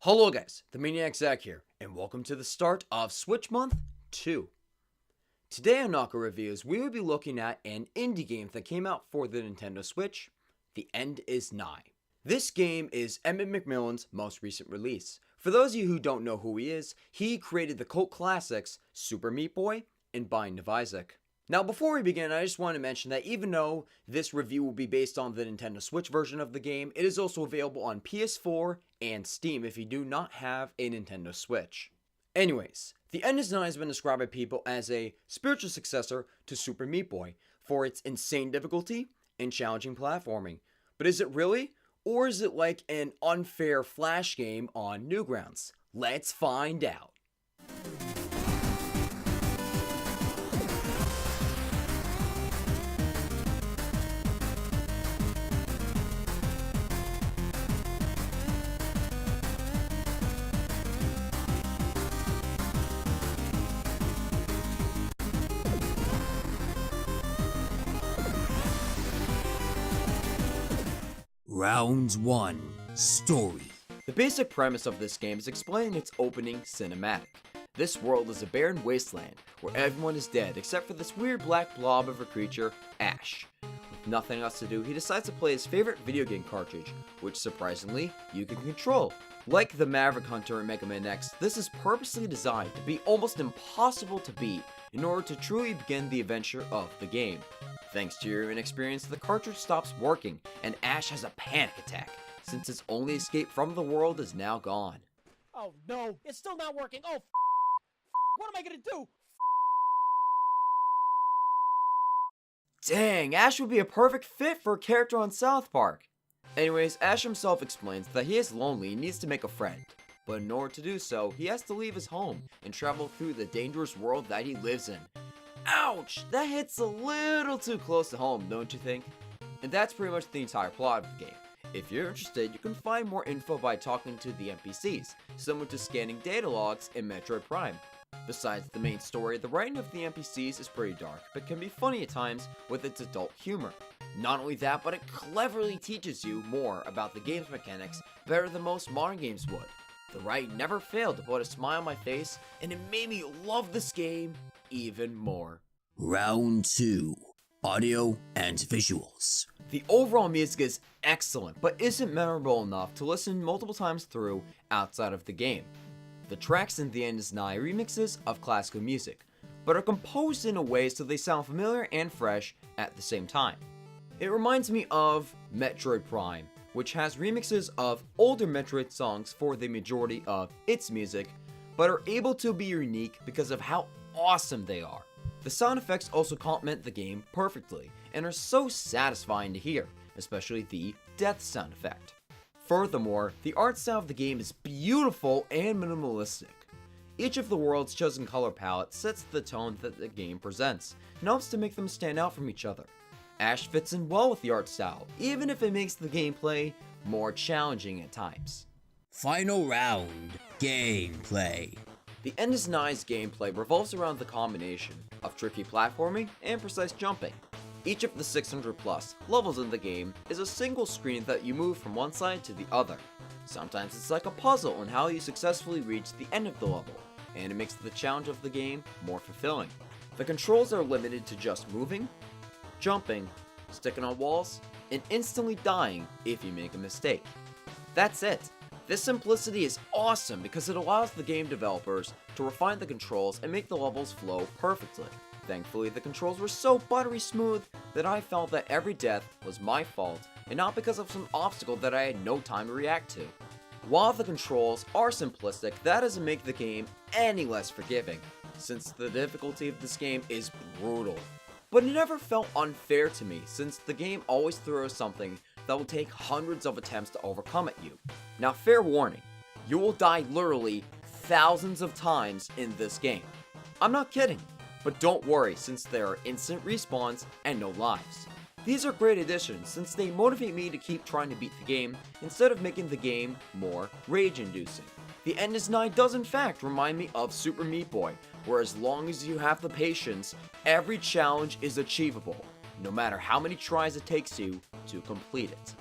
Hello guys, the Maniac Zach here, and welcome to the start of Switch Month 2. Today on Naka Reviews, we will be looking at an indie game that came out for the Nintendo Switch, The End is Nigh. This game is Emmett McMillan's most recent release. For those of you who don't know who he is, he created the cult classics Super Meat Boy and Binding of Isaac. Now before we begin, I just want to mention that even though this review will be based on the Nintendo Switch version of the game, it is also available on PS4 and Steam if you do not have a Nintendo Switch. Anyways, The End is Nigh has been described by people as a spiritual successor to Super Meat Boy for its insane difficulty and challenging platforming. But is it really? Or is it like an unfair Flash game on Newgrounds? Let's find out. Round 1. Story. The basic premise of this game is explained in its opening cinematic. This world is a barren wasteland where everyone is dead except for this weird black blob of a creature, Ash. With nothing else to do, he decides to play his favorite video game cartridge, which surprisingly, you can control. Like the Maverick Hunter in Mega Man X, this is purposely designed to be almost impossible to beat in order to truly begin the adventure of the game. Thanks to your inexperience, the cartridge stops working, and Ash has a panic attack, since his only escape from the world is now gone. Oh no, it's still not working. Oh, what am I gonna do? Dang, Ash would be a perfect fit for a character on South Park. Anyways, Ash himself explains that he is lonely and needs to make a friend. But in order to do so, he has to leave his home and travel through the dangerous world that he lives in. Ouch! That hits a little too close to home, don't you think? And that's pretty much the entire plot of the game. If you're interested, you can find more info by talking to the NPCs, similar to scanning data logs in Metroid Prime. Besides the main story, the writing of the NPCs is pretty dark, but can be funny at times with its adult humor. Not only that, but it cleverly teaches you more about the game's mechanics better than most modern games would. The writing never failed to put a smile on my face, and it made me love this game even more. Round 2. Audio and Visuals. The overall music is excellent, but isn't memorable enough to listen multiple times through outside of the game. The tracks in The End is Nigh remixes of classical music, but are composed in a way so they sound familiar and fresh at the same time. It reminds me of Metroid Prime, which has remixes of older Metroid songs for the majority of its music, but are able to be unique because of how awesome they are. The sound effects also complement the game perfectly, and are so satisfying to hear, especially the death sound effect. Furthermore, the art style of the game is beautiful and minimalistic. Each of the world's chosen color palette sets the tone that the game presents, and helps to make them stand out from each other. Ash fits in well with the art style, even if it makes the gameplay more challenging at times. Final round. Gameplay. The End is Nigh's gameplay revolves around the combination of tricky platforming and precise jumping. Each of the 600 plus levels in the game is a single screen that you move from one side to the other. Sometimes it's like a puzzle on how you successfully reach the end of the level, and it makes the challenge of the game more fulfilling. The controls are limited to just moving, jumping, sticking on walls, and instantly dying if you make a mistake. That's it. This simplicity is awesome because it allows the game developers to refine the controls and make the levels flow perfectly. Thankfully, the controls were so buttery smooth that I felt that every death was my fault and not because of some obstacle that I had no time to react to. While the controls are simplistic, that doesn't make the game any less forgiving, since the difficulty of this game is brutal. But it never felt unfair to me, since the game always throws something that will take hundreds of attempts to overcome at you. Now, fair warning, you will die literally thousands of times in this game. I'm not kidding, but don't worry since there are instant respawns and no lives. These are great additions since they motivate me to keep trying to beat the game instead of making the game more rage-inducing. The End is Nigh does in fact remind me of Super Meat Boy, where as long as you have the patience, every challenge is achievable, no matter how many tries it takes you to complete it.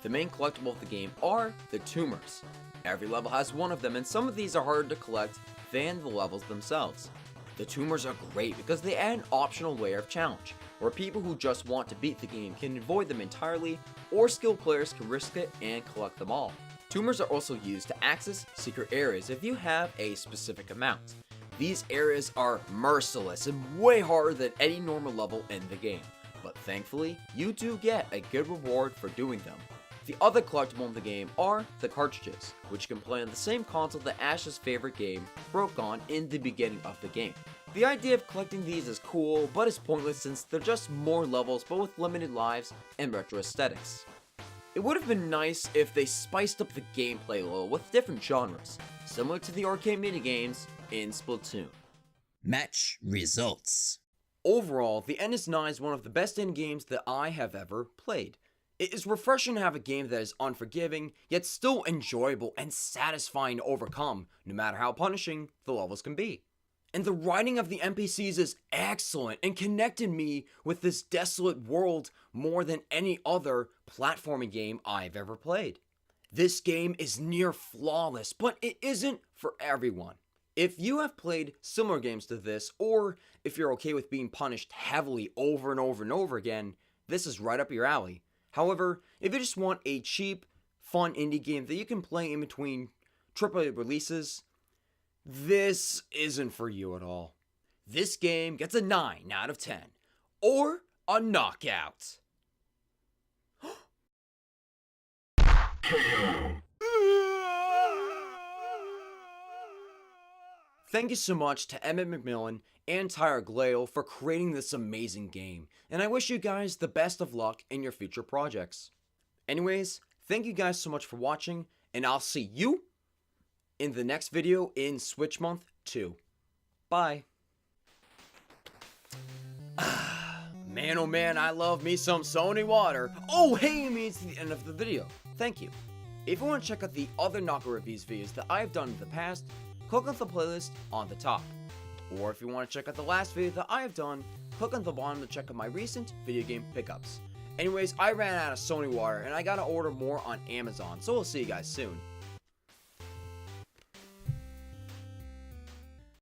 The main collectible of the game are the tumors. Every level has one of them, and some of these are harder to collect than the levels themselves. The tumors are great because they add an optional layer of challenge, where people who just want to beat the game can avoid them entirely, or skilled players can risk it and collect them all. Tumors are also used to access secret areas if you have a specific amount. These areas are merciless and way harder than any normal level in the game, but thankfully, you do get a good reward for doing them. The other collectible in the game are the cartridges, which you can play on the same console that Ash's favorite game broke on in the beginning of the game. The idea of collecting these is cool, but is pointless since they're just more levels but with limited lives and retro aesthetics. It would have been nice if they spiced up the gameplay a little with different genres, similar to the arcade minigames in Splatoon. Match results. Overall, the End is Nigh is one of the best end games that I have ever played. It is refreshing to have a game that is unforgiving, yet still enjoyable and satisfying to overcome, no matter how punishing the levels can be. And the writing of the NPCs is excellent and connected me with this desolate world more than any other platforming game I've ever played. This game is near flawless, but it isn't for everyone. If you have played similar games to this, or if you're okay with being punished heavily over and over and over again, this is right up your alley. However, if you just want a cheap, fun indie game that you can play in between AAA releases, this isn't for you at all. This game gets a 9 out of 10, or a knockout. Thank you so much to Emmett McMillan and Tyler Glale for creating this amazing game, and I wish you guys the best of luck in your future projects. Anyways, thank you guys so much for watching, and I'll see you in the next video in Switch Month 2. Bye. Man, oh man, I love me some Sony water. Oh, hey, it means the end of the video. Thank you. If you want to check out the other Knockout Reviews videos that I've done in the past, click on the playlist on the top. Or if you want to check out the last video that I have done, click on the bottom to check out my recent video game pickups. Anyways, I ran out of Sony water and I gotta order more on Amazon, so we'll see you guys soon.